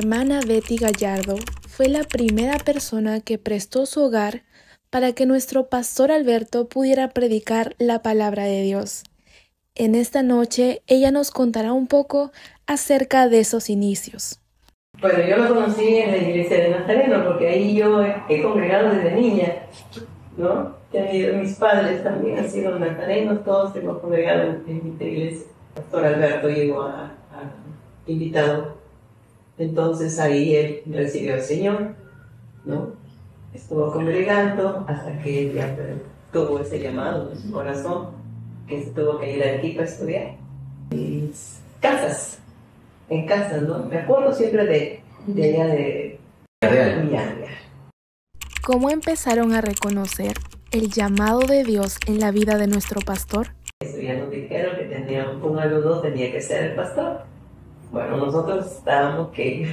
hermana Betty Gallardo fue la primera persona que prestó su hogar para que nuestro pastor Alberto pudiera predicar la palabra de Dios. En esta noche ella nos contará un poco acerca de esos inicios. Bueno, yo lo conocí en la iglesia de Nazareno porque ahí yo he congregado desde niña, ¿no? Mis padres también han sido nazarenos, todos hemos congregado en esta iglesia. El pastor Alberto llegó a invitado, entonces ahí él recibió al Señor, ¿no? Estuvo congregando hasta que él ya tuvo ese llamado en su corazón, que se tuvo que ir aquí para estudiar. Y en casas, ¿no? Me acuerdo siempre de allá de Villarreal. ¿Cómo empezaron a reconocer el llamado de Dios en la vida de nuestro pastor? Eso ya nos dijeron que uno de los dos tenía que ser el pastor. Bueno, nosotros estábamos que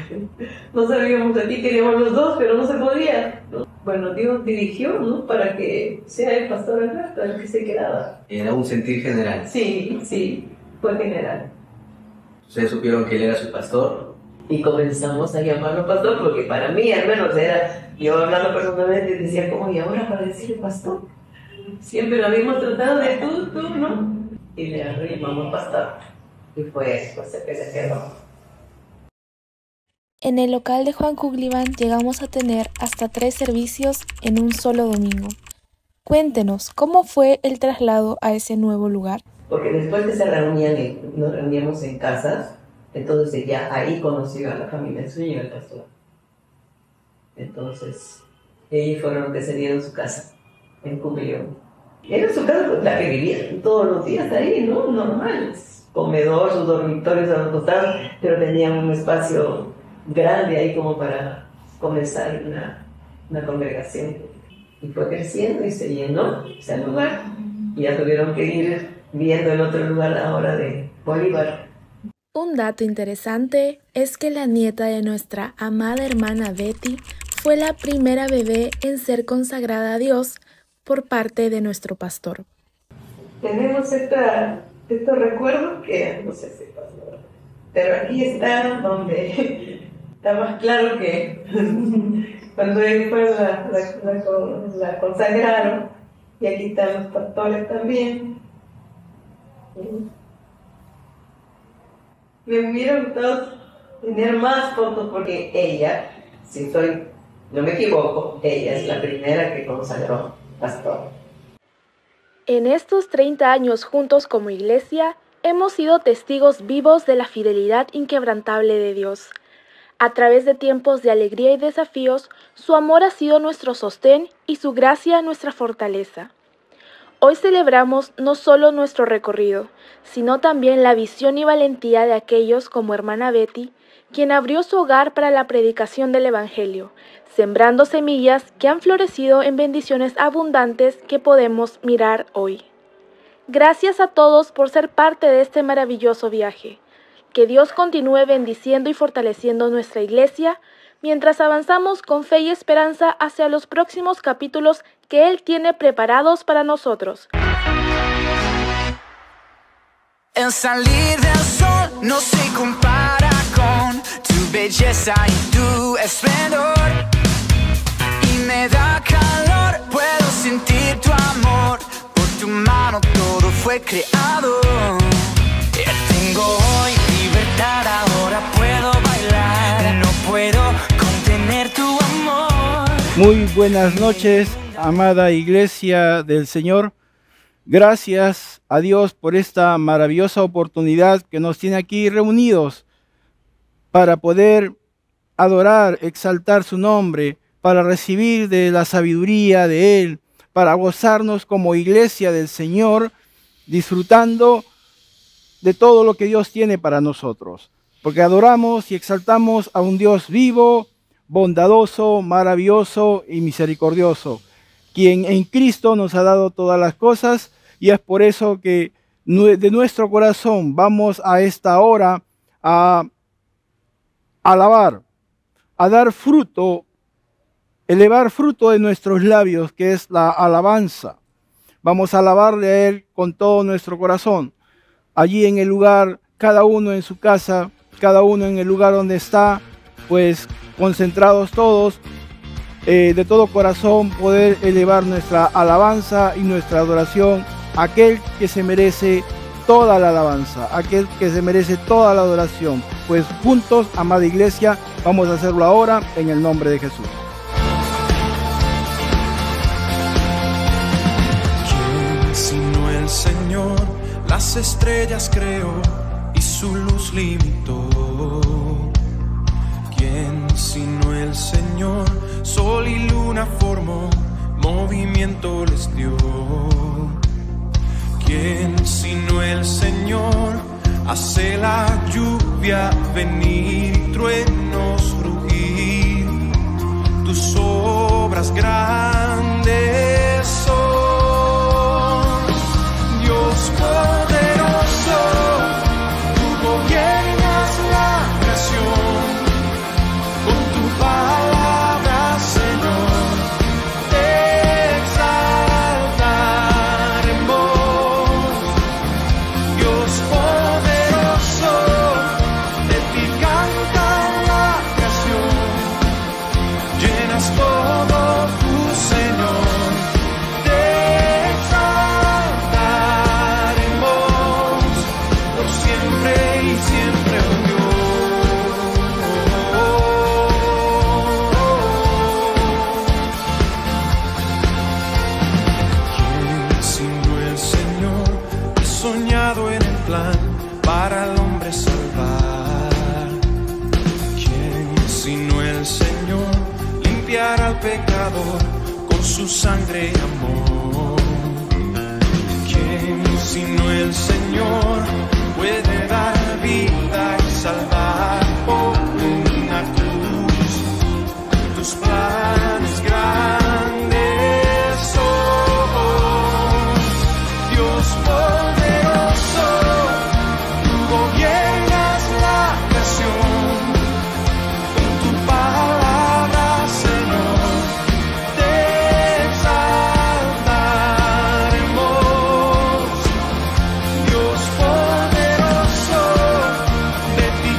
no sabíamos aquí, queríamos los dos, pero no se podía, ¿no? Bueno, Dios dirigió, ¿no? Para que sea el pastor Alberto el que se quedaba. ¿Era un sentir general? Sí, fue general. ¿Ustedes supieron que él era su pastor? Y comenzamos a llamarlo pastor, porque para mí al menos era, yo hablando personalmente decía, ¿cómo y ahora para decirle pastor? Siempre lo habíamos tratado de tú, ¿no? Y le llamamos pastor. Y fue pues que se quedó. En el local de Juan Cuglivan llegamos a tener hasta 3 servicios en un solo domingo. Cuéntenos, ¿cómo fue el traslado a ese nuevo lugar? Porque después que nos reuníamos en casas, entonces ya ahí conoció a la familia del Señor, el pastor. Entonces, ellos fueron los que se dieron su casa, en Cuglivan. Era su casa, la que vivían todos los días ahí, ¿no? Normal. Comedor, sus dormitorios a los costados, pero tenían un espacio grande ahí como para comenzar una congregación. Y fue creciendo y se llenó ese lugar. Y ya tuvieron que ir viendo el otro lugar ahora de Bolívar. Un dato interesante es que la nieta de nuestra amada hermana Betty fue la primera bebé en ser consagrada a Dios por parte de nuestro pastor. Tenemos estos recuerdos que no sé si pasó, pero aquí está donde está más claro que cuando él fue la consagraron, y aquí están los pastores también. Me hubiera gustado tener más fotos porque ella, no me equivoco, ella es la primera que consagró pastor. En estos 30 años juntos como iglesia, hemos sido testigos vivos de la fidelidad inquebrantable de Dios. A través de tiempos de alegría y desafíos, su amor ha sido nuestro sostén y su gracia nuestra fortaleza. Hoy celebramos no solo nuestro recorrido, sino también la visión y valentía de aquellos como hermana Betty, quien abrió su hogar para la predicación del Evangelio, sembrando semillas que han florecido en bendiciones abundantes que podemos mirar hoy. Gracias a todos por ser parte de este maravilloso viaje. Que Dios continúe bendiciendo y fortaleciendo nuestra iglesia, mientras avanzamos con fe y esperanza hacia los próximos capítulos que Él tiene preparados para nosotros. El salir del sol no se compara con tu belleza y tu esplendor. Y me da calor, puedo sentir tu amor. Por tu mano todo fue creado. Tengo hoy libertad, ahora puedo bailar. No puedo contener tu amor. Muy buenas noches, amada iglesia del Señor. Gracias a Dios por esta maravillosa oportunidad que nos tiene aquí reunidos para poder adorar, exaltar su nombre, para recibir de la sabiduría de Él, para gozarnos como iglesia del Señor, disfrutando de todo lo que Dios tiene para nosotros. Porque adoramos y exaltamos a un Dios vivo, bondadoso, maravilloso y misericordioso, quien en Cristo nos ha dado todas las cosas, y es por eso que de nuestro corazón vamos a esta hora a alabar, a dar fruto, elevar fruto de nuestros labios, que es la alabanza. Vamos a alabarle a Él con todo nuestro corazón. Allí en el lugar, cada uno en su casa, cada uno en el lugar donde está, pues concentrados todos, de todo corazón poder elevar nuestra alabanza y nuestra adoración a aquel que se merece toda la alabanza, aquel que se merece toda la adoración. Pues juntos, amada iglesia, vamos a hacerlo ahora en el nombre de Jesús. ¿Quién sino el Señor? Las estrellas creó y su luz limitó. ¿Quién sino el Señor? Sol y luna formó, movimiento les dio. ¿Quién sino el Señor? Hace la lluvia venir y truenos rugir. Tus obras grandes son, Dios poderoso. Tú gobiernas la creación con tu palabra, Señor. Te exaltaremos, Dios poderoso. De ti canta la creación, llenas todo tu Señor. Te exaltaremos por siempre y siempre, oh Dios. ¿Quién sino el Señor? He soñado en el plan para el hombre salvar. ¿Quién sino el Señor? Limpiar al pecador con su sangre y amor. ¿Quién sino el Señor puede dar vida y salvar por una cruz? Tus planes grandes son, Dios poderoso. Tú gobiernas la creación con tu palabra, Señor. Te exaltaremos, Dios poderoso. De ti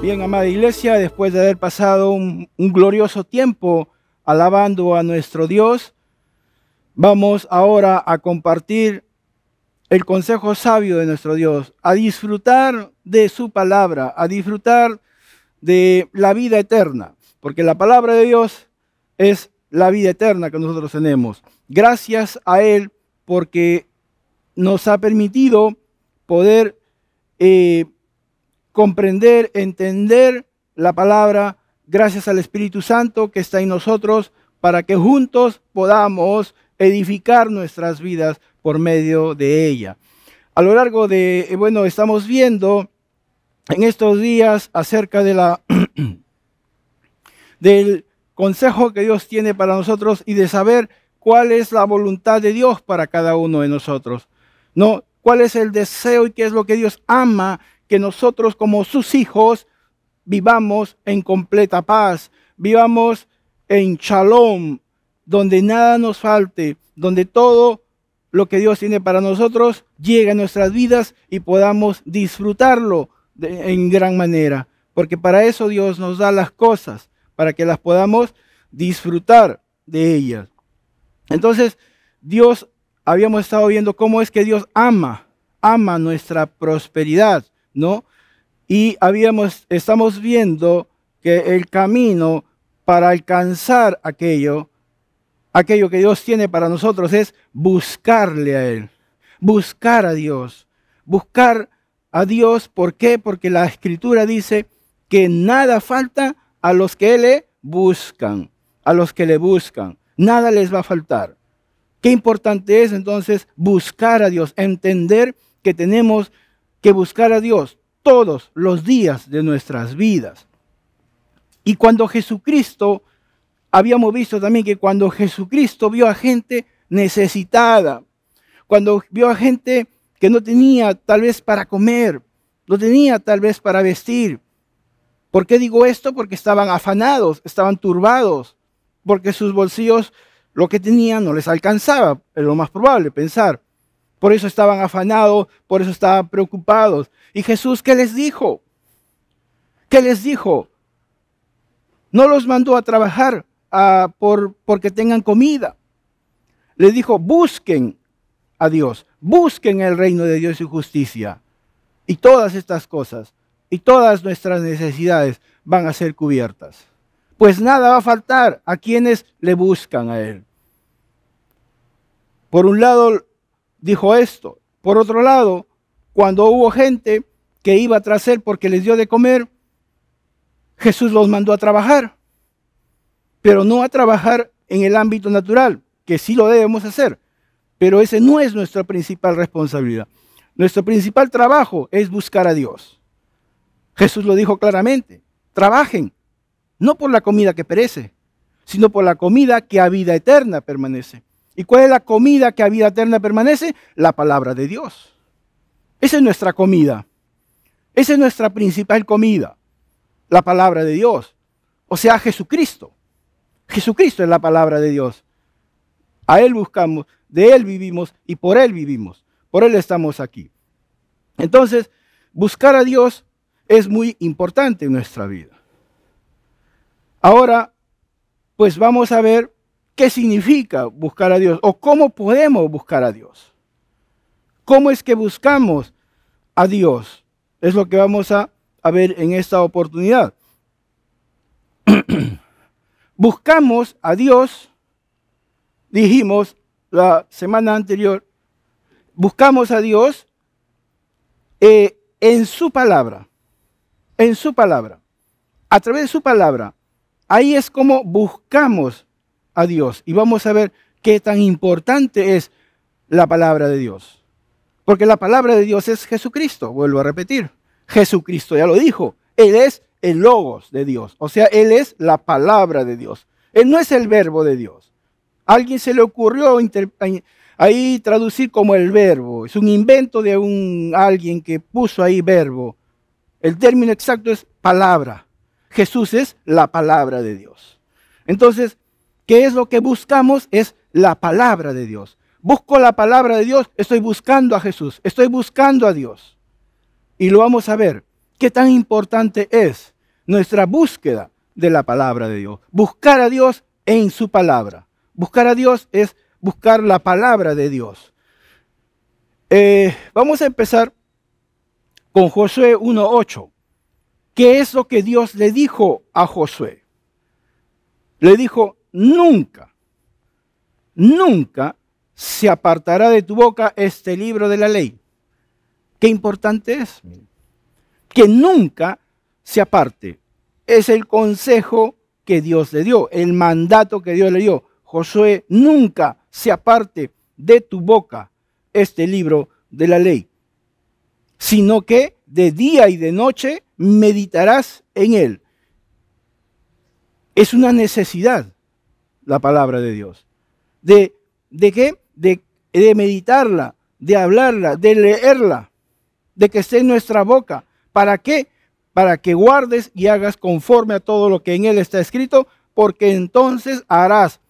Bien, amada iglesia, después de haber pasado un glorioso tiempo alabando a nuestro Dios, vamos ahora a compartir el consejo sabio de nuestro Dios, a disfrutar de su palabra, a disfrutar de la vida eterna, porque la palabra de Dios es la vida eterna que nosotros tenemos. Gracias a Él porque nos ha permitido poder comprender, entender la palabra, gracias al Espíritu Santo que está en nosotros, para que juntos podamos edificar nuestras vidas por medio de ella. A lo largo de, estamos viendo en estos días acerca de del consejo que Dios tiene para nosotros y de saber cuál es la voluntad de Dios para cada uno de nosotros, ¿no? Cuál es el deseo y qué es lo que Dios ama, que nosotros como sus hijos vivamos en completa paz, vivamos en shalom, donde nada nos falte, donde todo lo que Dios tiene para nosotros llegue a nuestras vidas y podamos disfrutarlo en gran manera. Porque para eso Dios nos da las cosas, para que las podamos disfrutar de ellas. Entonces, Dios, habíamos estado viendo cómo es que Dios ama nuestra prosperidad, ¿no? Y estamos viendo que el camino para alcanzar aquello que Dios tiene para nosotros es buscarle a Él, buscar a Dios. Buscar a Dios, ¿por qué? Porque la Escritura dice que nada falta a los que le buscan, nada les va a faltar. Qué importante es entonces buscar a Dios, entender que tenemos que buscar a Dios todos los días de nuestras vidas. Y cuando Jesucristo, habíamos visto también que cuando Jesucristo vio a gente necesitada, cuando vio a gente que no tenía tal vez para comer, no tenía tal vez para vestir. ¿Por qué digo esto? Porque estaban afanados, estaban turbados, porque sus bolsillos, lo que tenían no les alcanzaba, es lo más probable pensar. Por eso estaban afanados, por eso estaban preocupados. ¿Y Jesús qué les dijo? ¿Qué les dijo? No los mandó a trabajar porque tengan comida. Les dijo, busquen a Dios, busquen el reino de Dios y justicia. Y todas estas cosas, y todas nuestras necesidades van a ser cubiertas. Pues nada va a faltar a quienes le buscan a Él. Por un lado dijo esto. Por otro lado, cuando hubo gente que iba tras Él porque les dio de comer, Jesús los mandó a trabajar. Pero no a trabajar en el ámbito natural, que sí lo debemos hacer. Pero ese no es nuestra principal responsabilidad. Nuestro principal trabajo es buscar a Dios. Jesús lo dijo claramente. Trabajen, no por la comida que perece, sino por la comida que a vida eterna permanece. ¿Y cuál es la comida que a vida eterna permanece? La palabra de Dios. Esa es nuestra comida. Esa es nuestra principal comida. La palabra de Dios. O sea, Jesucristo. Jesucristo es la palabra de Dios. A Él buscamos, de Él vivimos y por Él vivimos. Por Él estamos aquí. Entonces, buscar a Dios es muy importante en nuestra vida. Ahora, pues vamos a ver qué significa buscar a Dios o cómo podemos buscar a Dios. ¿Cómo es que buscamos a Dios? Es lo que vamos a ver en esta oportunidad. Buscamos a Dios, dijimos la semana anterior, buscamos a Dios en su palabra, a través de su palabra. Ahí es como buscamos a Dios y vamos a ver qué tan importante es la palabra de Dios. Porque la palabra de Dios es Jesucristo, vuelvo a repetir. Jesucristo ya lo dijo, Él es el logos de Dios, o sea, Él es la palabra de Dios. Él no es el verbo de Dios. A alguien se le ocurrió ahí traducir como el verbo. Es un invento de alguien que puso ahí verbo. El término exacto es palabra. Jesús es la palabra de Dios. Entonces, ¿qué es lo que buscamos? Es la palabra de Dios. Busco la palabra de Dios, estoy buscando a Jesús, estoy buscando a Dios. Y lo vamos a ver. ¿Qué tan importante es nuestra búsqueda de la palabra de Dios? Buscar a Dios en su palabra. Buscar a Dios es buscar la palabra de Dios. Vamos a empezar con Josué 1:8. ¿Qué es lo que Dios le dijo a Josué? Le dijo, nunca se apartará de tu boca este libro de la ley. Qué importante es. Que nunca se aparte. Es el consejo que Dios le dio, el mandato que Dios le dio. Josué, nunca se aparte de tu boca este libro de la ley, sino que de día y de noche meditarás en él. Es una necesidad la palabra de Dios. ¿De qué? De meditarla, de hablarla, de leerla, de que esté en nuestra boca. ¿Para qué? Para que guardes y hagas conforme a todo lo que en él está escrito, porque entonces harás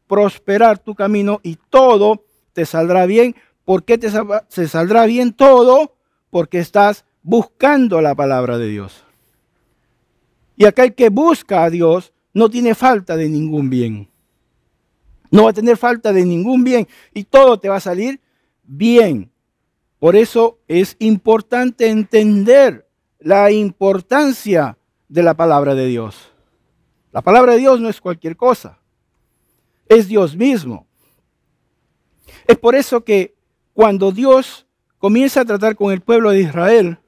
prosperar tu camino y todo te saldrá bien. ¿Por qué se saldrá bien todo? Porque estás buscando la palabra de Dios. Y aquel que busca a Dios no tiene falta de ningún bien. No va a tener falta de ningún bien y todo te va a salir bien. Por eso es importante entender la importancia de la palabra de Dios. La palabra de Dios no es cualquier cosa. Es Dios mismo. Es por eso que cuando Dios comienza a tratar con el pueblo de Israel,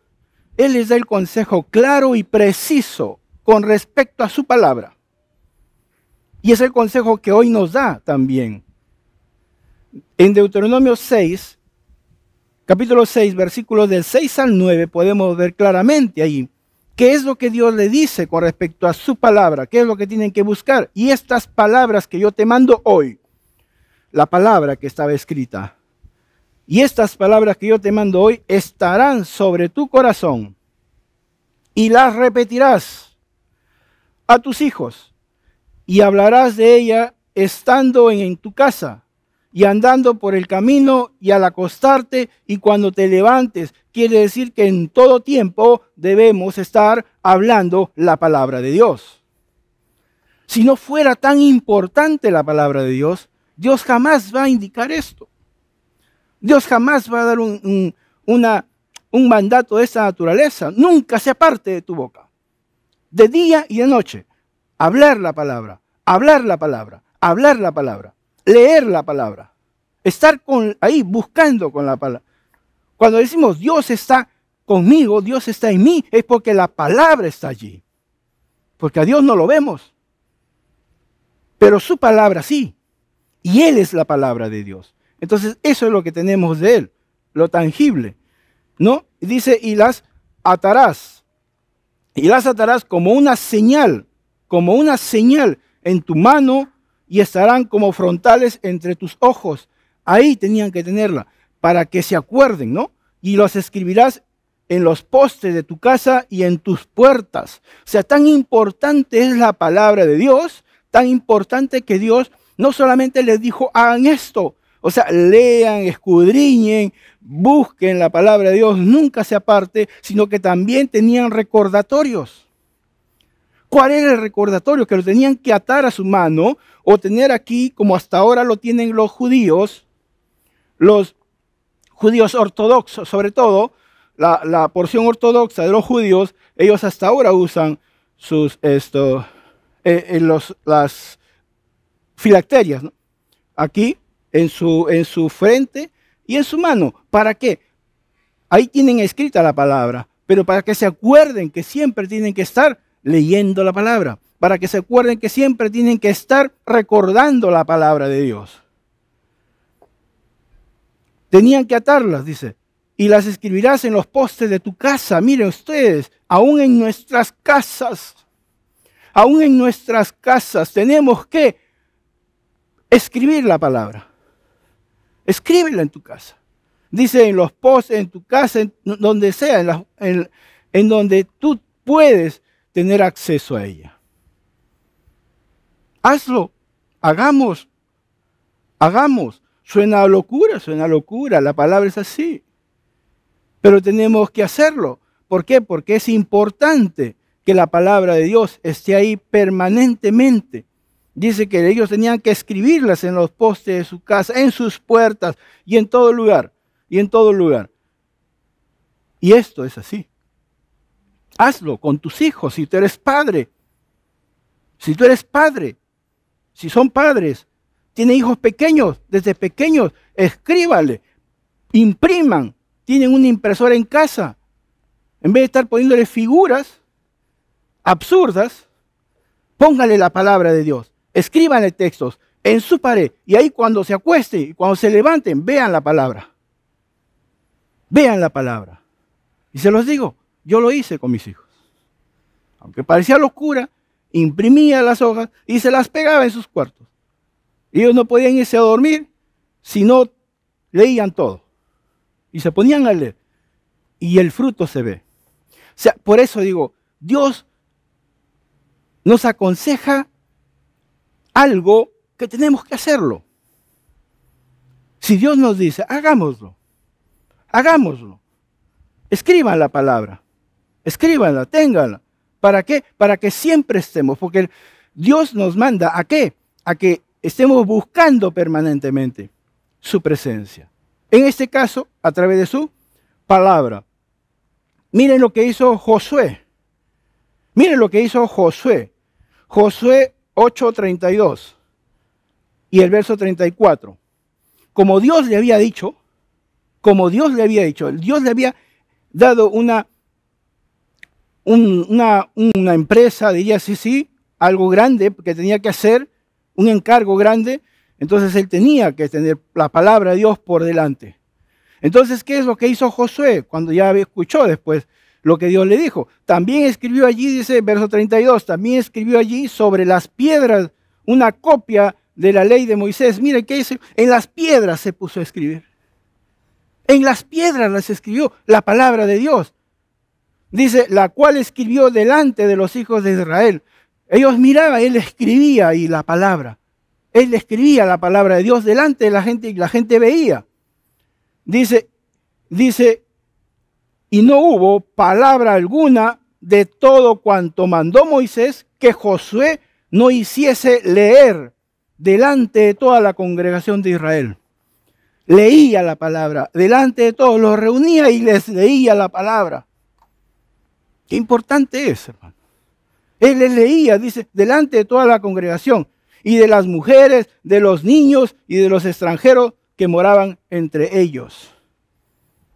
Él les da el consejo claro y preciso con respecto a su palabra. Y es el consejo que hoy nos da también. En Deuteronomio 6, capítulo 6, versículos del 6 al 9, podemos ver claramente ahí qué es lo que Dios le dice con respecto a su palabra, qué es lo que tienen que buscar. Y estas palabras que yo te mando hoy, la palabra que estaba escrita, y estas palabras que yo te mando hoy estarán sobre tu corazón y las repetirás a tus hijos y hablarás de ella estando en tu casa y andando por el camino y al acostarte y cuando te levantes. Quiere decir que en todo tiempo debemos estar hablando la palabra de Dios. Si no fuera tan importante la palabra de Dios, Dios jamás va a indicar esto. Dios jamás va a dar un mandato de esa naturaleza. Nunca se aparte de tu boca. De día y de noche. Hablar la palabra, hablar la palabra, hablar la palabra, leer la palabra. Estar ahí buscando con la palabra. Cuando decimos Dios está conmigo, Dios está en mí, es porque la palabra está allí. Porque a Dios no lo vemos. Pero su palabra sí. Y Él es la palabra de Dios. Entonces eso es lo que tenemos de Él, lo tangible, ¿no? Dice, y las atarás. Y las atarás como una señal en tu mano y estarán como frontales entre tus ojos. Ahí tenían que tenerla para que se acuerden, ¿no? Y los escribirás en los postes de tu casa y en tus puertas. O sea, tan importante es la palabra de Dios, tan importante que Dios no solamente les dijo, hagan esto, o sea, lean, escudriñen, busquen la palabra de Dios, nunca se aparte, sino que también tenían recordatorios. ¿Cuál era el recordatorio? Que lo tenían que atar a su mano o tener aquí, como hasta ahora lo tienen los judíos ortodoxos, sobre todo, la porción ortodoxa de los judíos, ellos hasta ahora usan las filacterias, ¿no? Aquí, en su frente y en su mano. ¿Para qué? Ahí tienen escrita la palabra, pero para que se acuerden que siempre tienen que estar leyendo la palabra, para que se acuerden que siempre tienen que estar recordando la palabra de Dios. Tenían que atarlas, dice, y las escribirás en los postes de tu casa. Miren ustedes, aún en nuestras casas tenemos que escribir la palabra. Escríbela en tu casa. Dice en los postes, en tu casa, en donde sea, en donde tú puedes tener acceso a ella. Hazlo, hagamos. Suena locura, la palabra es así. Pero tenemos que hacerlo. ¿Por qué? Porque es importante que la palabra de Dios esté ahí permanentemente. Dice que ellos tenían que escribirlas en los postes de su casa, en sus puertas y en todo lugar. Y esto es así. Hazlo con tus hijos, si tú eres padre. Si son padres, tienen hijos pequeños, desde pequeños, escríbanle, impriman, tienen una impresora en casa. En vez de estar poniéndole figuras absurdas, póngale la palabra de Dios. Escríbanle textos en su pared y ahí cuando se acuesten y cuando se levanten, vean la palabra. Vean la palabra. Y se los digo, yo lo hice con mis hijos. Aunque parecía locura, imprimía las hojas y se las pegaba en sus cuartos. Ellos no podían irse a dormir si no leían todo. Y se ponían a leer. Y el fruto se ve. O sea, por eso digo, Dios nos aconseja algo que tenemos que hacerlo. Si Dios nos dice, hagámoslo, hagámoslo. Escriban la palabra, escríbanla, ténganla. ¿Para qué? Para que siempre estemos, porque Dios nos manda ¿a qué? A que estemos buscando permanentemente su presencia. En este caso, a través de su palabra. Miren lo que hizo Josué. Miren lo que hizo Josué. Josué 8:32 y el verso 34. Como Dios le había dicho, Dios le había dado una empresa, diría sí, algo grande que tenía que hacer, un encargo grande. Entonces él tenía que tener la palabra de Dios por delante. Entonces, ¿qué es lo que hizo Josué cuando ya escuchó después lo que Dios le dijo? También escribió allí, dice verso 32, también escribió allí sobre las piedras una copia de la ley de Moisés. Mire, ¿qué dice? En las piedras se puso a escribir. En las piedras las escribió la palabra de Dios. Dice, la cual escribió delante de los hijos de Israel. Ellos miraban, él escribía ahí la palabra. Él escribía la palabra de Dios delante de la gente y la gente veía. Dice, y no hubo palabra alguna de todo cuanto mandó Moisés que Josué no hiciese leer delante de toda la congregación de Israel. Leía la palabra, delante de todos, los reunía y les leía la palabra. Qué importante es, hermano. Él les leía, dice, delante de toda la congregación y de las mujeres, de los niños y de los extranjeros que moraban entre ellos.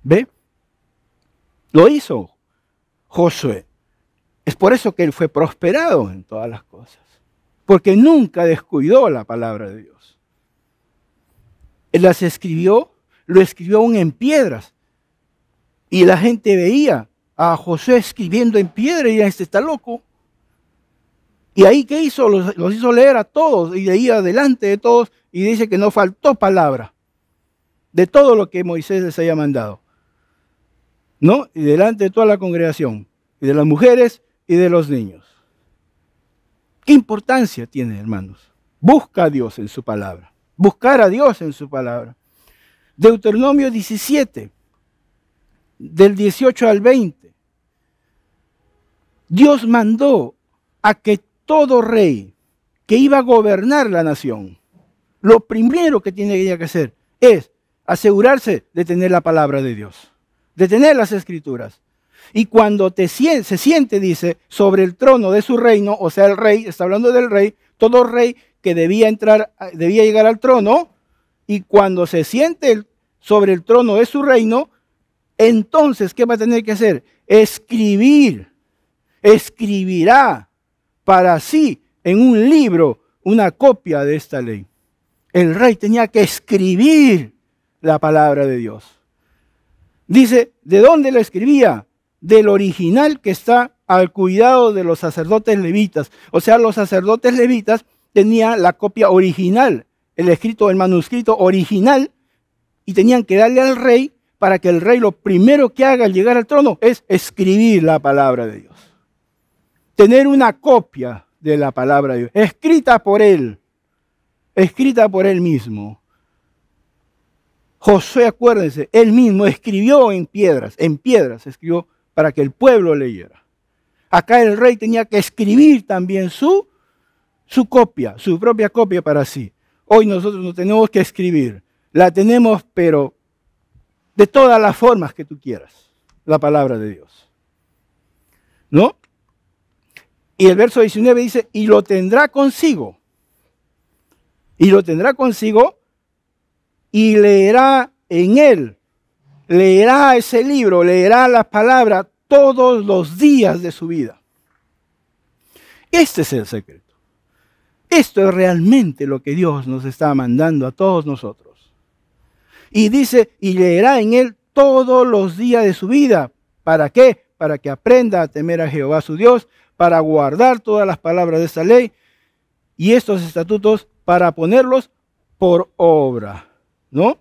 ¿Ve? Lo hizo Josué. Es por eso que él fue prosperado en todas las cosas, porque nunca descuidó la palabra de Dios. Él las escribió, lo escribió aún en piedras, y la gente veía a Josué escribiendo en piedra y decía, este está loco. Y ahí, ¿qué hizo? Los hizo leer a todos y leía delante de todos y dice que no faltó palabra de todo lo que Moisés les haya mandado. ¿No? Y delante de toda la congregación, y de las mujeres y de los niños. ¿Qué importancia tiene, hermanos? Busca a Dios en su palabra. Buscar a Dios en su palabra. Deuteronomio 17, del 18 al 20. Dios mandó a que todo rey que iba a gobernar la nación, lo primero que tenía que hacer es asegurarse de tener la palabra de Dios, de tener las escrituras. Y cuando se siente, dice, sobre el trono de su reino, o sea, el rey, está hablando del rey, todo rey que debía llegar al trono, y cuando se siente sobre el trono de su reino, entonces, ¿qué va a tener que hacer? Escribirá para sí en un libro una copia de esta ley. El rey tenía que escribir la palabra de Dios. Dice, ¿de dónde lo escribía? Del original que está al cuidado de los sacerdotes levitas. O sea, los sacerdotes levitas tenían la copia original, el manuscrito original, y tenían que darle al rey para que el rey lo primero que haga al llegar al trono es escribir la palabra de Dios. Tener una copia de la palabra de Dios, escrita por él mismo. Josué, acuérdense, él mismo escribió en piedras escribió para que el pueblo leyera. Acá el rey tenía que escribir también su copia, su propia copia para sí. Hoy nosotros no tenemos que escribir, la tenemos, pero de todas las formas que tú quieras, la palabra de Dios. ¿No? Y el verso 19 dice, y lo tendrá consigo. Y lo tendrá consigo y leerá en él. Leerá ese libro, leerá la palabra todos los días de su vida. Este es el secreto. Esto es realmente lo que Dios nos está mandando a todos nosotros. Y dice, y leerá en él todos los días de su vida. ¿Para qué? Para que aprenda a temer a Jehová su Dios, para guardar todas las palabras de esta ley y estos estatutos para ponerlos por obra, ¿no?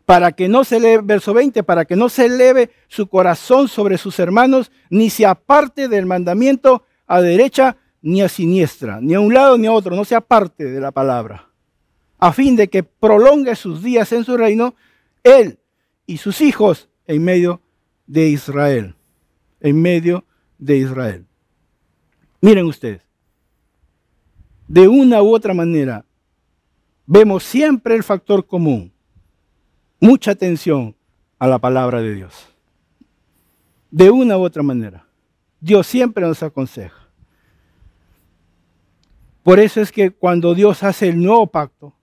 Para que no se eleve, verso 20, para que no se eleve su corazón sobre sus hermanos, ni se aparte del mandamiento a derecha ni a siniestra, ni a un lado ni a otro, no se aparte de la palabra. a fin de que prolongue sus días en su reino, él y sus hijos en medio de Israel. En medio de Israel. Miren ustedes, de una u otra manera, vemos siempre el factor común. Mucha atención a la palabra de Dios. De una u otra manera. Dios siempre nos aconseja. Por eso es que cuando Dios hace el nuevo pacto,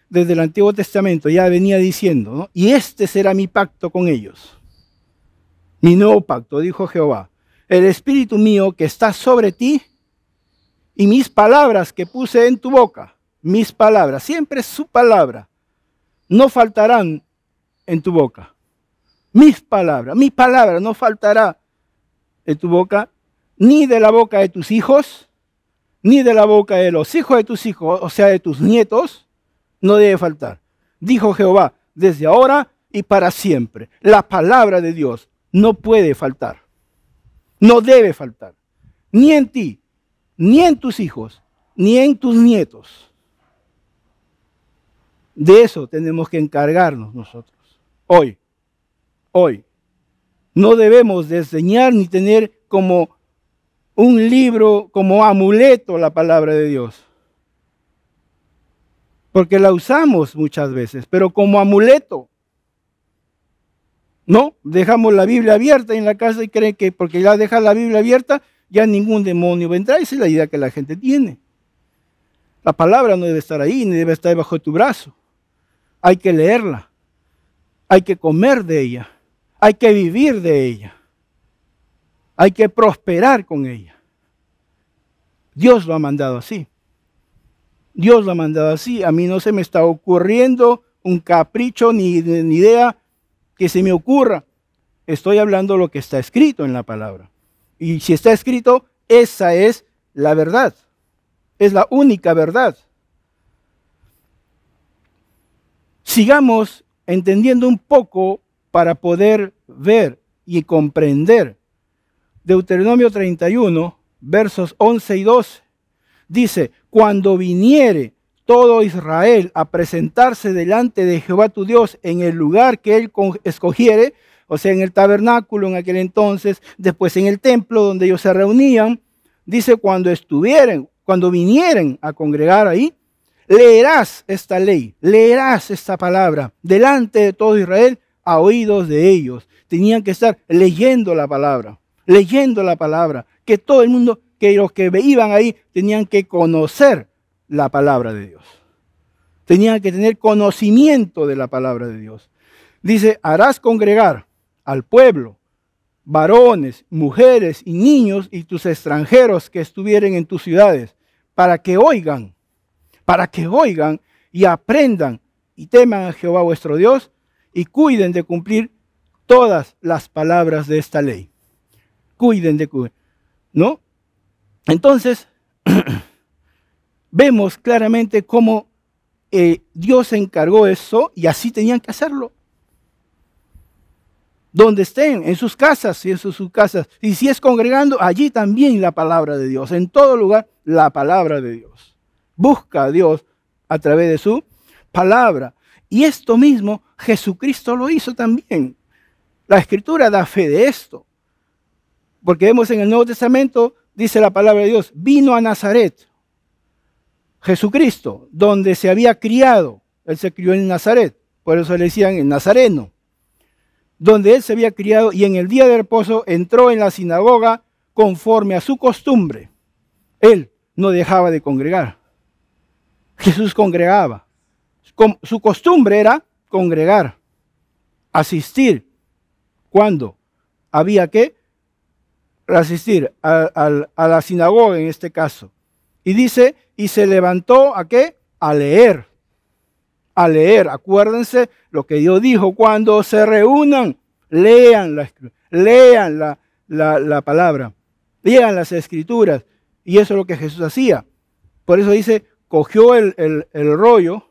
desde el Antiguo Testamento ya venía diciendo, ¿no? Y este será mi pacto con ellos. Mi nuevo pacto, dijo Jehová. El espíritu mío que está sobre ti y mis palabras que puse en tu boca. Mis palabras, siempre su palabra, no faltarán en tu boca. Mi palabra no faltará en tu boca, ni de la boca de tus hijos, ni de la boca de los hijos de tus hijos, o sea, de tus nietos, no debe faltar. Dijo Jehová, desde ahora y para siempre. La palabra de Dios no puede faltar, no debe faltar, ni en ti, ni en tus hijos, ni en tus nietos. De eso tenemos que encargarnos nosotros. Hoy. No debemos desdeñar ni tener como un libro, como amuleto la palabra de Dios. Porque la usamos muchas veces, pero como amuleto. No, dejamos la Biblia abierta en la casa y creen que porque ya deja la Biblia abierta, ya ningún demonio vendrá. Esa es la idea que la gente tiene. La palabra no debe estar ahí, ni debe estar bajo tu brazo. Hay que leerla, hay que comer de ella, hay que vivir de ella, hay que prosperar con ella. Dios lo ha mandado así. Dios lo ha mandado así. A mí no se me está ocurriendo un capricho ni idea que se me ocurra. Estoy hablando lo que está escrito en la palabra. Y si está escrito, esa es la verdad. Es la única verdad. Sigamos entendiendo un poco para poder ver y comprender. Deuteronomio 31, versos 11 y 12. Dice, cuando viniere todo Israel a presentarse delante de Jehová tu Dios en el lugar que él escogiere, o sea, en el tabernáculo en aquel entonces, después en el templo donde ellos se reunían, dice, cuando vinieren a congregar ahí, leerás esta ley, leerás esta palabra delante de todo Israel a oídos de ellos. Tenían que estar leyendo la palabra, que todo el mundo, que los que iban ahí tenían que conocer la palabra de Dios. Tenían que tener conocimiento de la palabra de Dios. Dice, harás congregar al pueblo, varones, mujeres y niños y tus extranjeros que estuvieren en tus ciudades, para que oigan y aprendan y teman a Jehová vuestro Dios y cuiden de cumplir todas las palabras de esta ley. ¿No? Entonces, vemos claramente cómo Dios se encargó eso y así tenían que hacerlo. Donde estén, en sus casas, si es sus casas, y si es congregando, allí también la palabra de Dios. En todo lugar, la palabra de Dios. Busca a Dios a través de su palabra. Y esto mismo Jesucristo lo hizo también. La Escritura da fe de esto. Porque vemos en el Nuevo Testamento, dice la palabra de Dios, vino a Nazaret. Jesucristo, donde se había criado. Él se crió en Nazaret. Por eso le decían el Nazareno. Donde él se había criado y en el día de reposo entró en la sinagoga conforme a su costumbre. Él no dejaba de congregar. Jesús congregaba. Su costumbre era congregar, asistir. ¿Cuándo? Había que asistir a la sinagoga en este caso. Y dice, y se levantó ¿a qué? A leer. A leer. Acuérdense lo que Dios dijo, cuando se reúnan, lean la palabra, lean las escrituras. Y eso es lo que Jesús hacía. Por eso dice, cogió el rollo,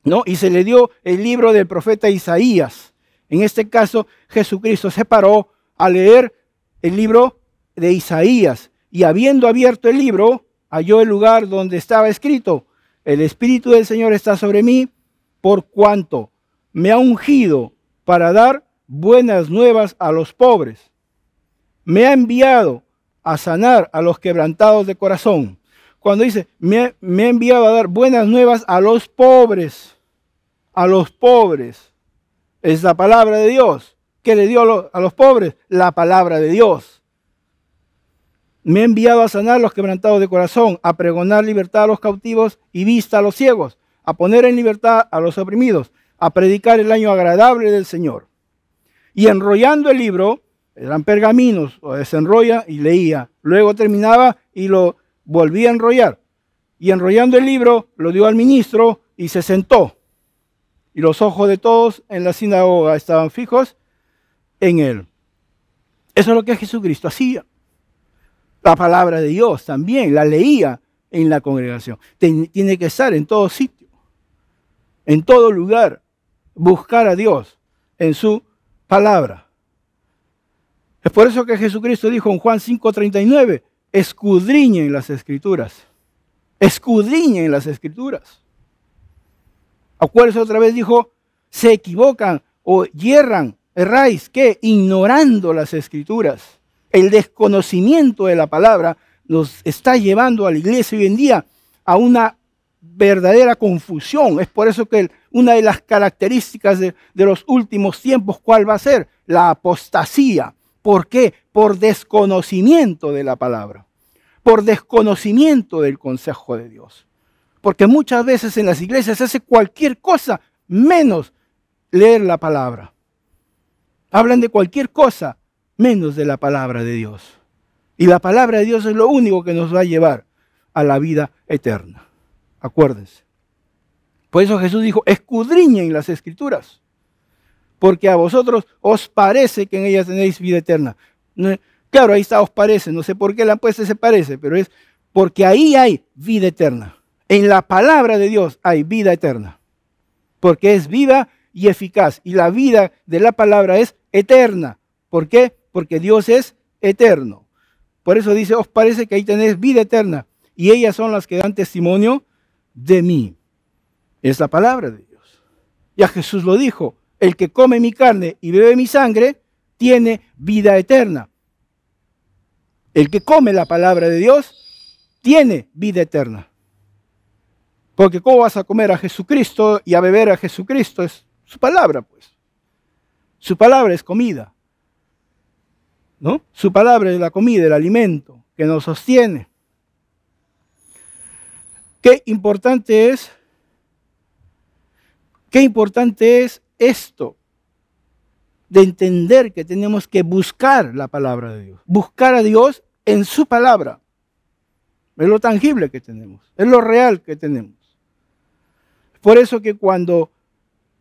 ¿no? Y se le dio el libro del profeta Isaías. En este caso, Jesucristo se paró a leer el libro de Isaías. Y habiendo abierto el libro, halló el lugar donde estaba escrito, el Espíritu del Señor está sobre mí, por cuanto me ha ungido para dar buenas nuevas a los pobres. Me ha enviado a sanar a los quebrantados de corazón. Cuando dice, me ha enviado a dar buenas nuevas a los pobres, es la palabra de Dios. ¿Qué le dio a los pobres? La palabra de Dios. Me ha enviado a sanar a los quebrantados de corazón, a pregonar libertad a los cautivos y vista a los ciegos, a poner en libertad a los oprimidos, a predicar el año agradable del Señor. Y enrollando el libro, eran pergaminos, lo desenrolla y leía. Luego terminaba y lo volvía a enrollar. Y enrollando el libro, lo dio al ministro y se sentó. Y los ojos de todos en la sinagoga estaban fijos en él. Eso es lo que Jesucristo hacía. La palabra de Dios también la leía en la congregación. Tiene que estar en todo sitio, en todo lugar, buscar a Dios en su palabra. Es por eso que Jesucristo dijo en Juan 5:39, escudriñen las Escrituras. Escudriñen las Escrituras. Acuérdense otra vez, dijo, se equivocan o yerran, erráis, ¿qué? Ignorando las Escrituras. El desconocimiento de la palabra nos está llevando a la iglesia hoy en día a una verdadera confusión. Es por eso que una de las características de los últimos tiempos, ¿cuál va a ser? La apostasía. ¿Por qué? Por desconocimiento de la palabra, por desconocimiento del consejo de Dios. Porque muchas veces en las iglesias se hace cualquier cosa menos leer la palabra. Hablan de cualquier cosa menos de la palabra de Dios. Y la palabra de Dios es lo único que nos va a llevar a la vida eterna. Acuérdense. Por eso Jesús dijo, escudriñen las Escrituras, porque a vosotros os parece que en ellas tenéis vida eterna. Claro, ahí está, os parece, no sé por qué la han puesto se parece, pero es porque ahí hay vida eterna. En la palabra de Dios hay vida eterna, porque es viva y eficaz, y la vida de la palabra es eterna. ¿Por qué? Porque Dios es eterno. Por eso dice, os parece que ahí tenéis vida eterna, y ellas son las que dan testimonio de mí. Es la palabra de Dios. Ya Jesús lo dijo, el que come mi carne y bebe mi sangre, tiene vida eterna. El que come la palabra de Dios, tiene vida eterna. Porque ¿cómo vas a comer a Jesucristo y a beber a Jesucristo? Es su palabra, pues. Su palabra es comida, ¿no? Su palabra es la comida, el alimento que nos sostiene. Qué importante es esto de entender que tenemos que buscar la palabra de Dios. Buscar a Dios en su palabra. Es lo tangible que tenemos, es lo real que tenemos. Por eso que cuando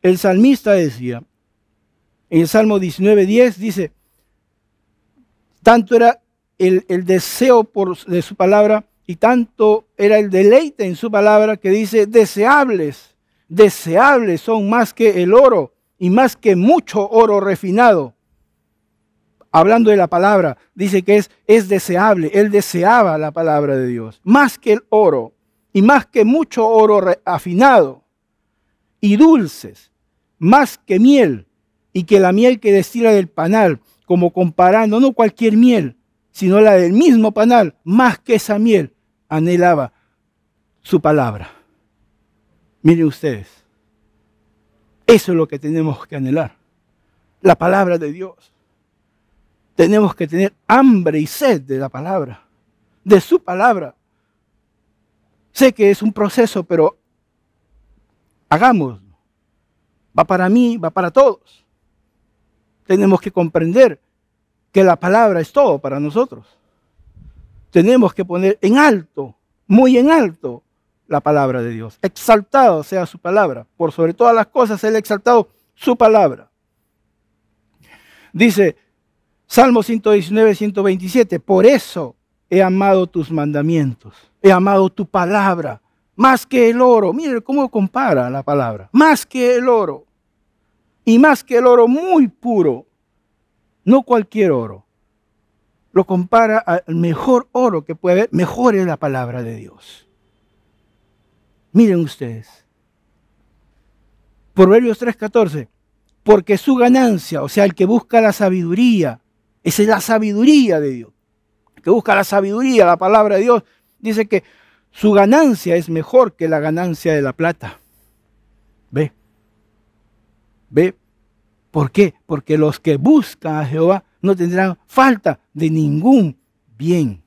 el salmista decía, en el Salmo 19:10 dice, tanto era el deseo de su palabra y tanto era el deleite en su palabra que dice, deseables son más que el oro y más que mucho oro refinado. Hablando de la palabra, dice que es deseable. Él deseaba la palabra de Dios, más que el oro y más que mucho oro afinado, y dulces, más que miel, y que la miel que destila del panal, como comparando, no cualquier miel, sino la del mismo panal, más que esa miel, anhelaba su palabra. Miren ustedes, eso es lo que tenemos que anhelar, la palabra de Dios. Tenemos que tener hambre y sed de la palabra, de su palabra. Sé que es un proceso, pero hagámoslo. Va para mí, va para todos. Tenemos que comprender que la palabra es todo para nosotros. Tenemos que poner en alto, muy en alto, la palabra de Dios. Exaltado sea su palabra. Por sobre todas las cosas, Él ha exaltado su palabra. Dice Salmo 119, 127, por eso he amado tus mandamientos, he amado tu palabra, más que el oro. Mire cómo compara la palabra, más que el oro, y más que el oro muy puro, no cualquier oro. Lo compara al mejor oro que puede haber, mejor es la palabra de Dios. Miren ustedes. Proverbios 3:14. Porque su ganancia, o sea, el que busca la sabiduría, esa es la sabiduría de Dios. El que busca la sabiduría, la palabra de Dios, dice que su ganancia es mejor que la ganancia de la plata. ¿Ve? ¿Ve? ¿Por qué? Porque los que buscan a Jehová no tendrán falta de ningún bien.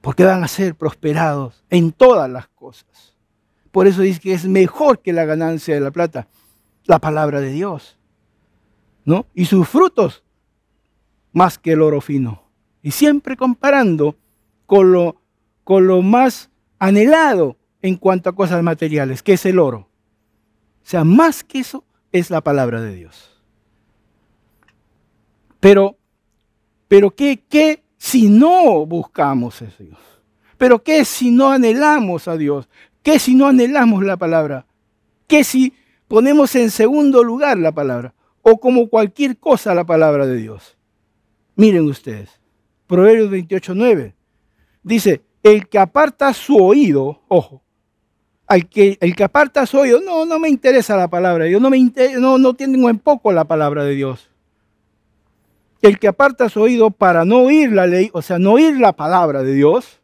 Porque van a ser prosperados en todas las cosas. Por eso dice que es mejor que la ganancia de la plata, la palabra de Dios, ¿no? Y sus frutos más que el oro fino. Y siempre comparando con lo más anhelado en cuanto a cosas materiales, que es el oro. O sea, más que eso es la palabra de Dios. Pero ¿qué si no buscamos eso? ¿Pero qué si no anhelamos a Dios? ¿Qué si no anhelamos la palabra? ¿Qué si ponemos en segundo lugar la palabra? O como cualquier cosa la palabra de Dios. Miren ustedes, Proverbios 28:9 dice, el que aparta su oído, ojo, el que aparta su oído, no me interesa la palabra de Dios, no tengo en poco la palabra de Dios. El que aparta su oído para no oír la ley, o sea, no oír la palabra de Dios,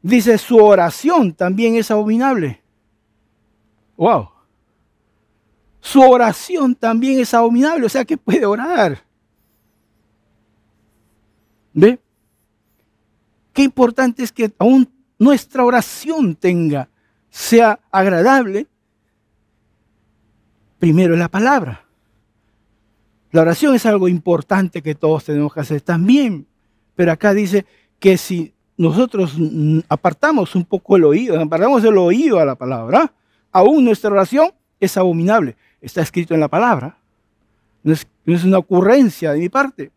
dice, su oración también es abominable. Wow. Su oración también es abominable, o sea, que puede orar. ¿Ve? Qué importante es que aún nuestra oración sea agradable. Primero es la palabra. La oración es algo importante que todos tenemos que hacer también. Pero acá dice que si nosotros apartamos un poco el oído, apartamos el oído a la palabra, aún nuestra oración es abominable. Está escrito en la palabra. No es una ocurrencia de mi parte.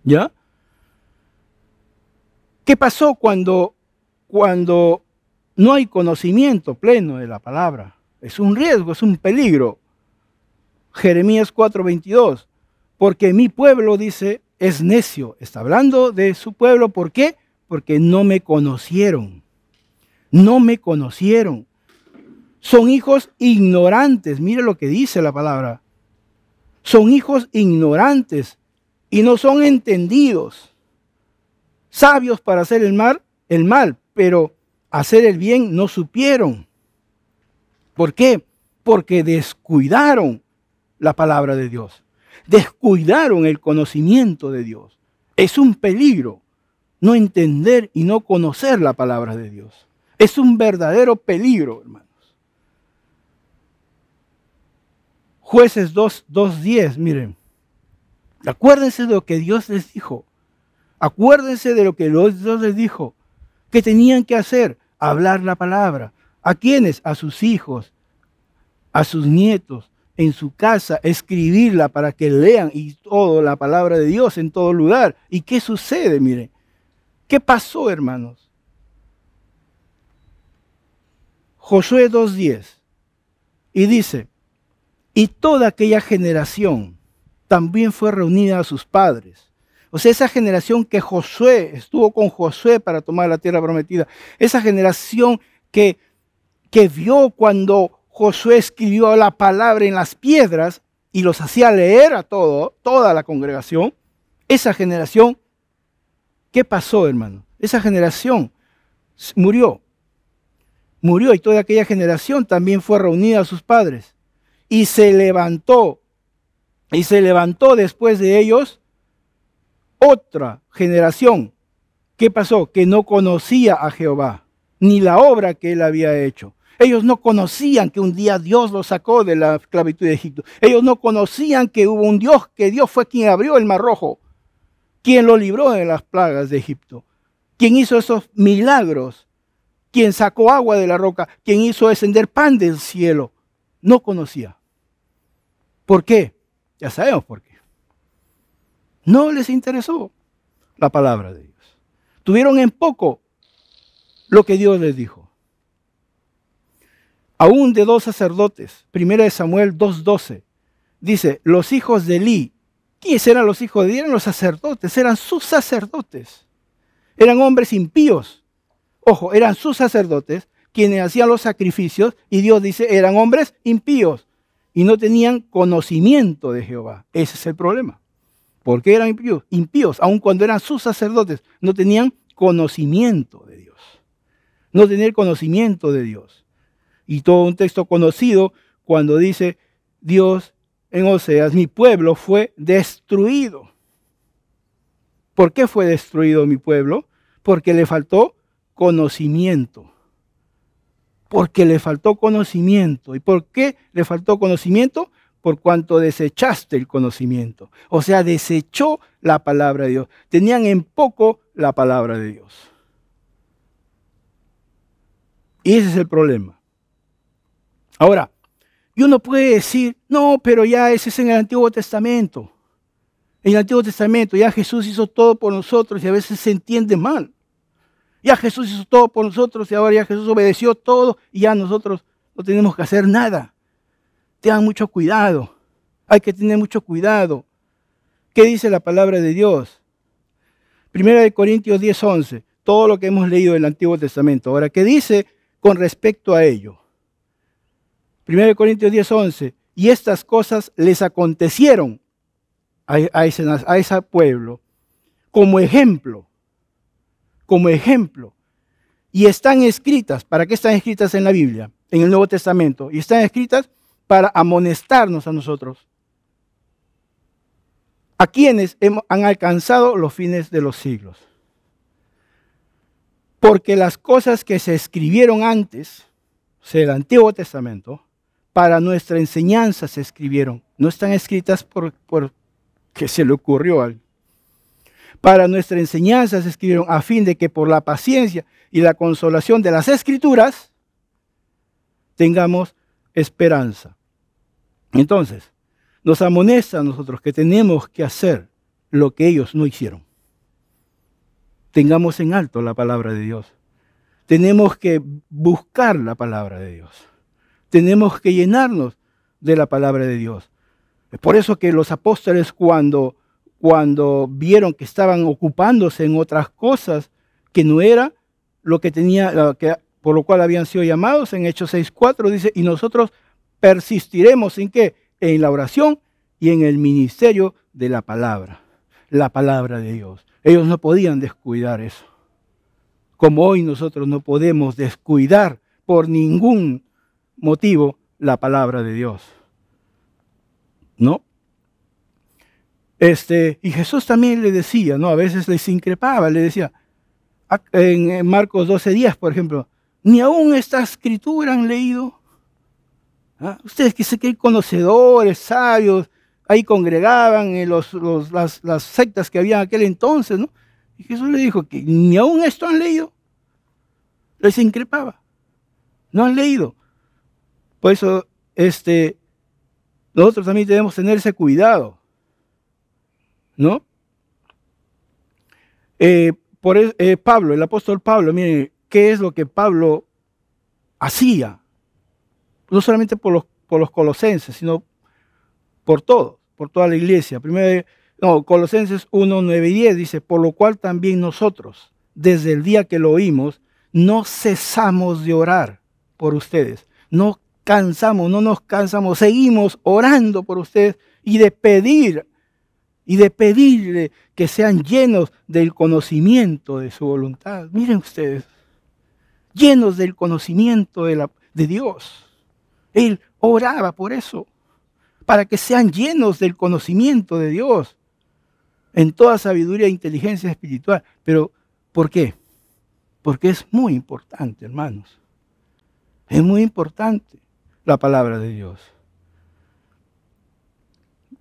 ¿Ya? ¿Qué pasó cuando no hay conocimiento pleno de la palabra? Es un riesgo, es un peligro. Jeremías 4:22. Porque mi pueblo, dice, es necio. Está hablando de su pueblo. ¿Por qué? Porque no me conocieron. No me conocieron. Son hijos ignorantes. Mire lo que dice la palabra. Son hijos ignorantes y no son entendidos. Sabios para hacer el mal, pero hacer el bien no supieron. ¿Por qué? Porque descuidaron la palabra de Dios. Descuidaron el conocimiento de Dios. Es un peligro no entender y no conocer la palabra de Dios. Es un verdadero peligro, hermanos. Jueces 2:10, miren. Acuérdense de lo que Dios les dijo. Acuérdense de lo que Dios les dijo. ¿Qué tenían que hacer? Hablar la palabra. ¿A quiénes? A sus hijos, a sus nietos, en su casa, escribirla para que lean y todo la palabra de Dios en todo lugar. ¿Y qué sucede? Miren, ¿qué pasó, hermanos? Josué 2:10 y dice, y toda aquella generación también fue reunida a sus padres. O sea, esa generación que Josué, estuvo con Josué para tomar la tierra prometida, esa generación que vio cuando Josué escribió la palabra en las piedras y los hacía leer a toda la congregación, esa generación, ¿qué pasó, hermano? Esa generación murió y toda aquella generación también fue reunida a sus padres. Y se levantó después de ellos otra generación. ¿Qué pasó? Que no conocía a Jehová, ni la obra que él había hecho. Ellos no conocían que un día Dios los sacó de la esclavitud de Egipto. Ellos no conocían que hubo un Dios, que Dios fue quien abrió el Mar Rojo, quien lo libró de las plagas de Egipto, quien hizo esos milagros, quien sacó agua de la roca, quien hizo descender pan del cielo. No conocía. ¿Por qué? Ya sabemos por qué. No les interesó la palabra de Dios. Tuvieron en poco lo que Dios les dijo. Aún de 2 sacerdotes, 1 Samuel 2:12, dice, los hijos de Elí. ¿Quiénes eran los hijos de Elí? Eran los sacerdotes, eran sus sacerdotes. Eran hombres impíos, Ojo, eran sus sacerdotes quienes hacían los sacrificios y Dios dice, eran hombres impíos y no tenían conocimiento de Jehová. Ese es el problema. ¿Por qué eran impíos? Impíos, aun cuando eran sus sacerdotes, no tenían conocimiento de Dios. No tener conocimiento de Dios. Y todo un texto conocido cuando dice Dios en Oseas, mi pueblo fue destruido. ¿Por qué fue destruido mi pueblo? Porque le faltó conocimiento. Porque le faltó conocimiento. ¿Y por qué le faltó conocimiento? Por cuanto desechaste el conocimiento. O sea, desechó la palabra de Dios. Tenían en poco la palabra de Dios. Y ese es el problema. Ahora, y uno puede decir, no, pero ya ese es en el Antiguo Testamento. En el Antiguo Testamento ya Jesús hizo todo por nosotros y a veces se entiende mal. Ya Jesús hizo todo por nosotros y ahora ya Jesús obedeció todo y ya nosotros no tenemos que hacer nada. Tengan mucho cuidado. Hay que tener mucho cuidado. ¿Qué dice la palabra de Dios? 1 Corintios 10:11. Todo lo que hemos leído del Antiguo Testamento. Ahora, ¿qué dice con respecto a ello? 1 Corintios 10:11. Y estas cosas les acontecieron a ese pueblo como ejemplo. Como ejemplo. Y están escritas. ¿Para qué están escritas en la Biblia? En el Nuevo Testamento. Y están escritas para amonestarnos a nosotros, a quienes han alcanzado los fines de los siglos. Porque las cosas que se escribieron antes, o sea, el Antiguo Testamento, para nuestra enseñanza se escribieron. No están escritas por que se le ocurrió a alguien. Para nuestra enseñanza se escribieron a fin de que por la paciencia y la consolación de las Escrituras tengamos esperanza. Entonces, nos amonesta a nosotros que tenemos que hacer lo que ellos no hicieron. Tengamos en alto la palabra de Dios. Tenemos que buscar la palabra de Dios. Tenemos que llenarnos de la palabra de Dios. Es por eso que los apóstoles cuando vieron que estaban ocupándose en otras cosas que no era lo que tenía, por lo cual habían sido llamados, en Hechos 6:4 dice, y nosotros persistiremos en qué? En la oración y en el ministerio de la palabra de Dios. Ellos no podían descuidar eso. Como hoy nosotros no podemos descuidar por ningún motivo la palabra de Dios. ¿No? Y Jesús también le decía, ¿no? A veces les increpaba, le decía, en Marcos 12:10, por ejemplo, ni aún esta escritura han leído. ¿Ah? Ustedes que se creen conocedores, sabios, ahí congregaban en las sectas que había en aquel entonces, ¿no? Y Jesús le dijo que ni aún esto han leído. Les increpaba. No han leído. Por eso, nosotros también debemos tener ese cuidado, ¿no? Pablo, el apóstol Pablo, miren, ¿qué es lo que Pablo hacía? No solamente por los colosenses, sino por todos, por toda la iglesia. Colosenses 1, 9 y 10 dice, por lo cual también nosotros, desde el día que lo oímos, no cesamos de orar por ustedes. No nos cansamos, seguimos orando por ustedes y de pedirle que sean llenos del conocimiento de su voluntad. Miren ustedes, llenos del conocimiento de Dios. Él oraba por eso, para que sean llenos del conocimiento de Dios, en toda sabiduría e inteligencia espiritual. Pero, ¿por qué? Porque es muy importante, hermanos. Es muy importante la palabra de Dios.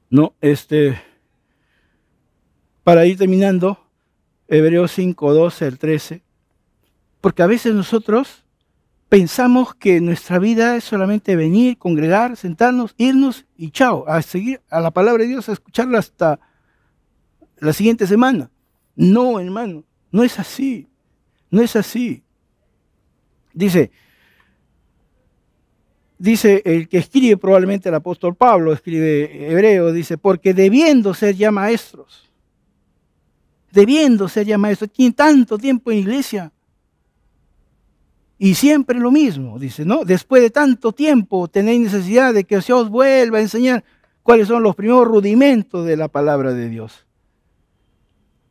No, para ir terminando, Hebreos 5, 12 al 13, porque a veces nosotros pensamos que nuestra vida es solamente venir, congregar, sentarnos, irnos y chao, a seguir a la palabra de Dios, a escucharla hasta la siguiente semana. No, hermano, no es así. No es así. Dice el que escribe, probablemente el apóstol Pablo, escribe Hebreo, dice, porque debiendo ser ya maestros, tienen tanto tiempo en iglesia, Y siempre lo mismo, dice, ¿no? Después de tanto tiempo tenéis necesidad de que se os vuelva a enseñar cuáles son los primeros rudimentos de la palabra de Dios.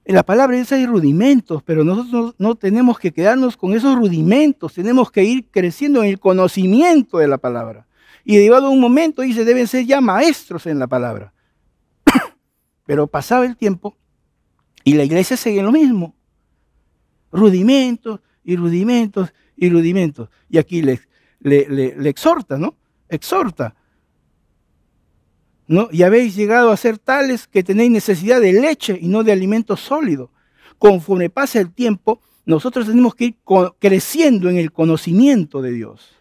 En la palabra de Dios hay rudimentos, pero nosotros no tenemos que quedarnos con esos rudimentos, tenemos que ir creciendo en el conocimiento de la palabra. Y derivado a un momento, dice, deben ser ya maestros en la palabra. Pero pasaba el tiempo y la iglesia sigue lo mismo. Rudimentos y rudimentos y rudimentos. Y aquí le exhorta, ¿no? Exhorta. ¿No? Y habéis llegado a ser tales que tenéis necesidad de leche y no de alimento sólido. Conforme pasa el tiempo, nosotros tenemos que ir creciendo en el conocimiento de Dios.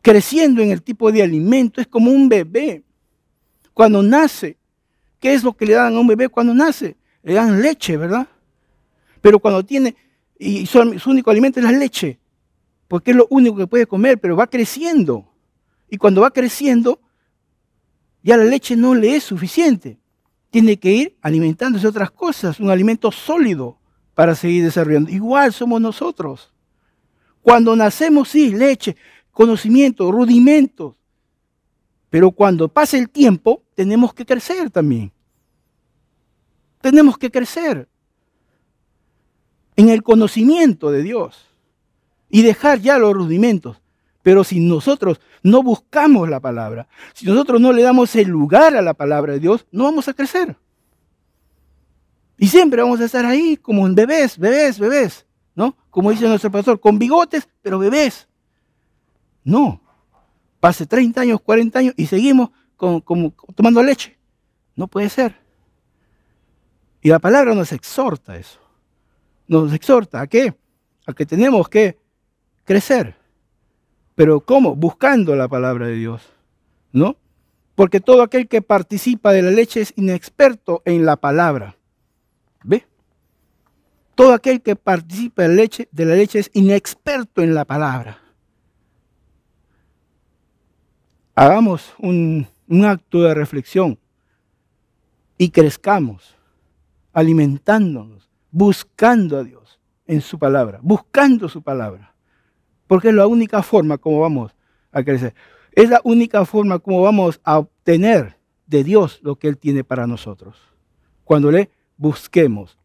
Creciendo en el tipo de alimento. Es como un bebé. Cuando nace, ¿qué es lo que le dan a un bebé cuando nace? Le dan leche, ¿verdad? Pero cuando tiene, y su único alimento es la leche, porque es lo único que puede comer, pero va creciendo. Y cuando va creciendo, ya la leche no le es suficiente. Tiene que ir alimentándose de otras cosas, un alimento sólido para seguir desarrollando. Igual somos nosotros. Cuando nacemos, sí, leche, conocimiento, rudimentos. Pero cuando pasa el tiempo, tenemos que crecer también. Tenemos que crecer en el conocimiento de Dios y dejar ya los rudimentos. Pero si nosotros no buscamos la palabra, si nosotros no le damos el lugar a la palabra de Dios, no vamos a crecer. Y siempre vamos a estar ahí como en bebés, ¿no? Como dice nuestro pastor, con bigotes, pero bebés. No. Pase 30 años, 40 años y seguimos como tomando leche. No puede ser. Y la palabra nos exhorta a eso. Nos exhorta ¿a qué? A que tenemos que crecer. ¿Pero cómo? Buscando la palabra de Dios, ¿no? Porque todo aquel que participa de la leche es inexperto en la palabra. ¿Ve? Todo aquel que participa de la leche es inexperto en la palabra. Hagamos un acto de reflexión y crezcamos, alimentándonos, buscando a Dios en su palabra, buscando su palabra. Porque es la única forma como vamos a crecer. Es la única forma como vamos a obtener de Dios lo que Él tiene para nosotros. Cuando le busquemos.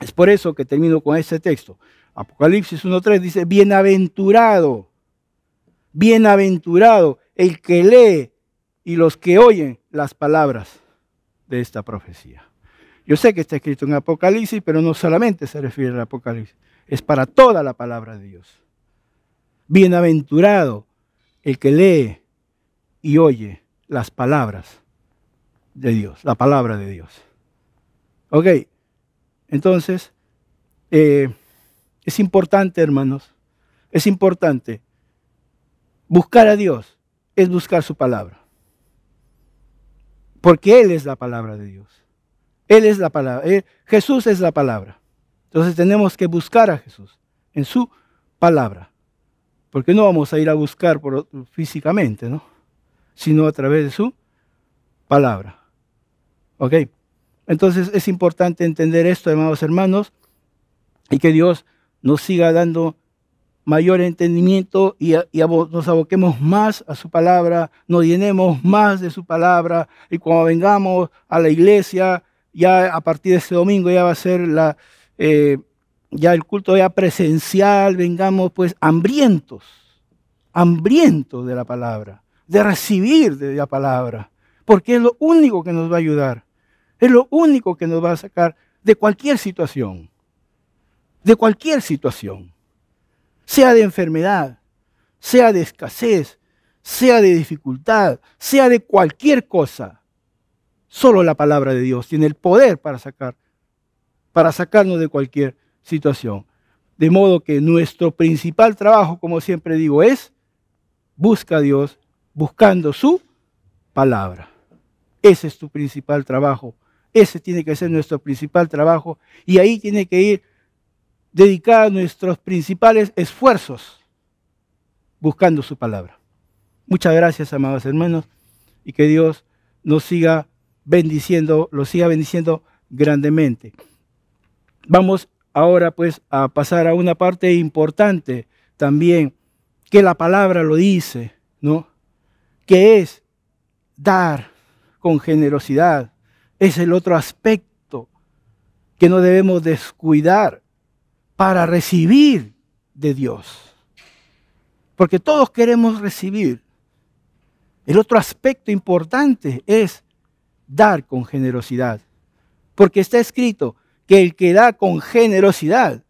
Es por eso que termino con este texto. Apocalipsis 1:3 dice, bienaventurado, bienaventurado el que lee y los que oyen las palabras de esta profecía. Yo sé que está escrito en Apocalipsis, pero no solamente se refiere al Apocalipsis. Es para toda la palabra de Dios. Bienaventurado el que lee y oye las palabras de Dios, la palabra de Dios. Ok, entonces, es importante, hermanos, es importante buscar a Dios, es buscar su palabra. Porque Él es la palabra de Dios. Él es la palabra, Jesús es la palabra. Entonces tenemos que buscar a Jesús en su palabra. Porque no vamos a ir a buscar físicamente, ¿no? Sino a través de su palabra. ¿Ok? Entonces es importante entender esto, amados hermanos, y que Dios nos siga dando mayor entendimiento y nos aboquemos más a su palabra, nos llenemos más de su palabra, y cuando vengamos a la iglesia, ya a partir de este domingo ya va a ser ya el culto ya presencial, vengamos pues hambrientos de la palabra, de recibir de la palabra, porque es lo único que nos va a ayudar, es lo único que nos va a sacar de cualquier situación, sea de enfermedad, sea de escasez, sea de dificultad, sea de cualquier cosa. Solo la palabra de Dios tiene el poder para sacarnos de cualquier situación. De modo que nuestro principal trabajo, como siempre digo, es busca a Dios buscando su palabra. Ese es tu principal trabajo. Ese tiene que ser nuestro principal trabajo. Y ahí tiene que ir dedicar nuestros principales esfuerzos buscando su palabra. Muchas gracias, amados hermanos, y que Dios nos siga bendiciendo, los siga bendiciendo grandemente. Vamos ahora pues a pasar a una parte importante también que la palabra lo dice, ¿no? Que es dar con generosidad. Es el otro aspecto que no debemos descuidar para recibir de Dios. Porque todos queremos recibir. El otro aspecto importante es dar con generosidad. Porque está escrito que el que da con generosidad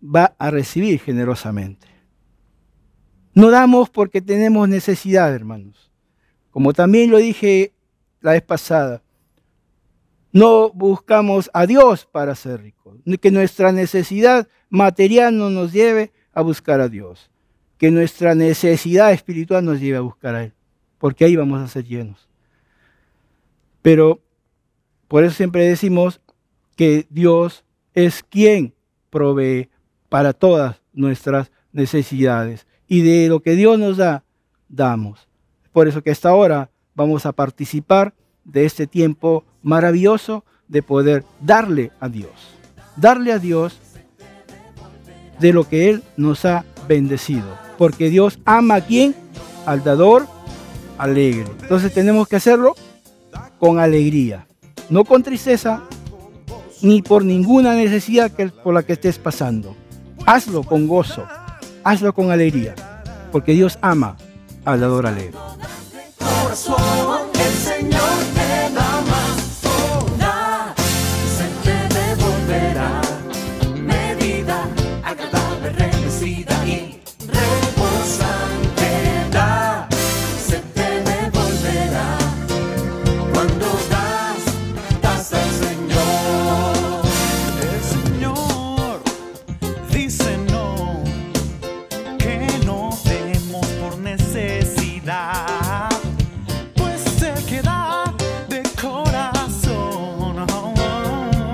va a recibir generosamente. No damos porque tenemos necesidad, hermanos. Como también lo dije la vez pasada, no buscamos a Dios para ser ricos. Que nuestra necesidad material no nos lleve a buscar a Dios. Que nuestra necesidad espiritual nos lleve a buscar a Él. Porque ahí vamos a ser llenos. Pero por eso siempre decimos que Dios es quien provee para todas nuestras necesidades. Y de lo que Dios nos da, damos. Por eso que hasta ahora vamos a participar de este tiempo maravilloso de poder darle a Dios. Darle a Dios de lo que Él nos ha bendecido. Porque Dios ama a quien? Al dador alegre. Entonces tenemos que hacerlo con alegría. No con tristeza, ni por ninguna necesidad por la que estés pasando. Hazlo con gozo. Hazlo con alegría. Porque Dios ama al dador alegre. El Señor te da más, da, se te devolverá, medida agradable, remecida y reposante, da, se te devolverá, cuando das al Señor. El Señor dice no, que no demos por necesidad, pues se queda de corazón.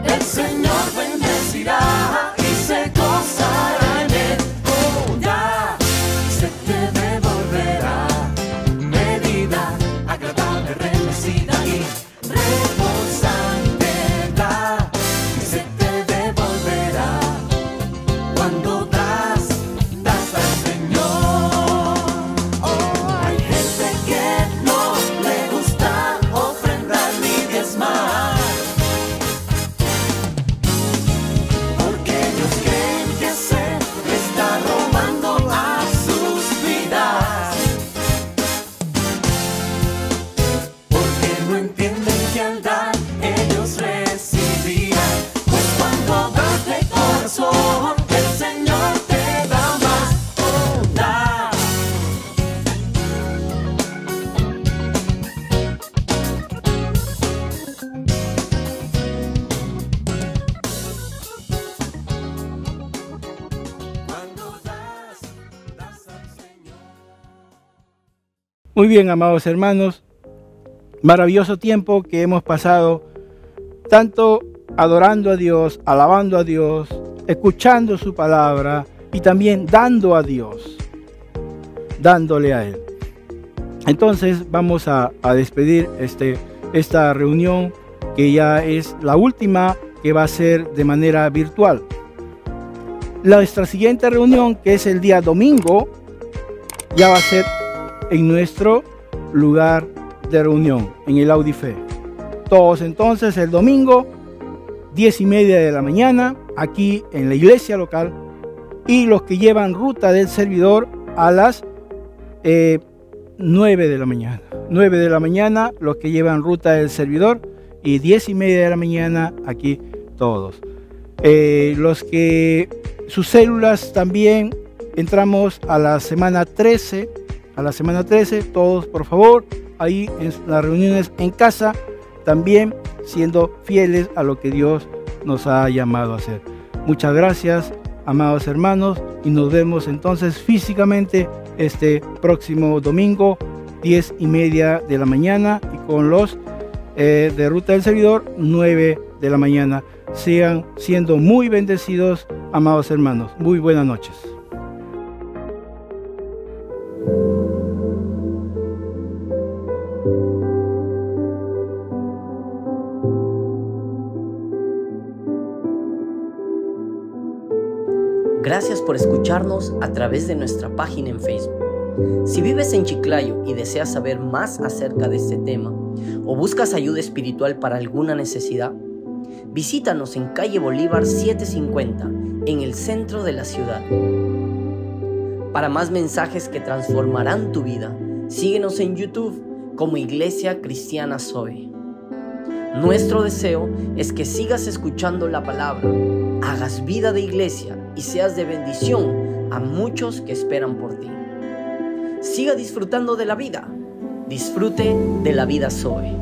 El Señor bendecirá y se gozará en él, da, se te devolverá, medida agradable, remecida y reposante, da, se te devolverá, cuando das al Señor. Hay gente que no le gusta ofrendar ni diezmar, porque ellos creen que se está robando a sus vidas, porque no entienden que al dar ellos recibirán, pues cuando das de corazón el Señor te da más, da. Cuando das al Señor. Muy bien, amados hermanos. Maravilloso tiempo que hemos pasado, tanto adorando a Dios, alabando a Dios, escuchando su palabra y también dando a Dios, dándole a Él. Entonces vamos a despedir esta reunión, que ya es la última que va a ser de manera virtual. Nuestra siguiente reunión, que es el día domingo, ya va a ser en nuestro lugar de reunión, en el Audife. Todos entonces el domingo, 10:30 de la mañana, aquí en la iglesia local, y los que llevan ruta del servidor a las 9 de la mañana. 9 de la mañana los que llevan ruta del servidor, y 10:30 de la mañana aquí todos. Los que sus células también entramos a la semana 13. A la semana 13, todos por favor, ahí en las reuniones en casa, también siendo fieles a lo que Dios nos ha llamado a hacer. Muchas gracias, amados hermanos, y nos vemos entonces físicamente este próximo domingo, 10:30 de la mañana, y con los de ruta del servidor, 9 de la mañana. Sigan siendo muy bendecidos, amados hermanos. Muy buenas noches. Gracias por escucharnos a través de nuestra página en Facebook. Si vives en Chiclayo y deseas saber más acerca de este tema o buscas ayuda espiritual para alguna necesidad, visítanos en calle Bolívar 750 en el centro de la ciudad. Para más mensajes que transformarán tu vida, síguenos en YouTube como Iglesia Cristiana Zoe. Nuestro deseo es que sigas escuchando la palabra, hagas vida de iglesia y seas de bendición a muchos que esperan por ti. Siga disfrutando de la vida. Disfrute de la vida Zoe.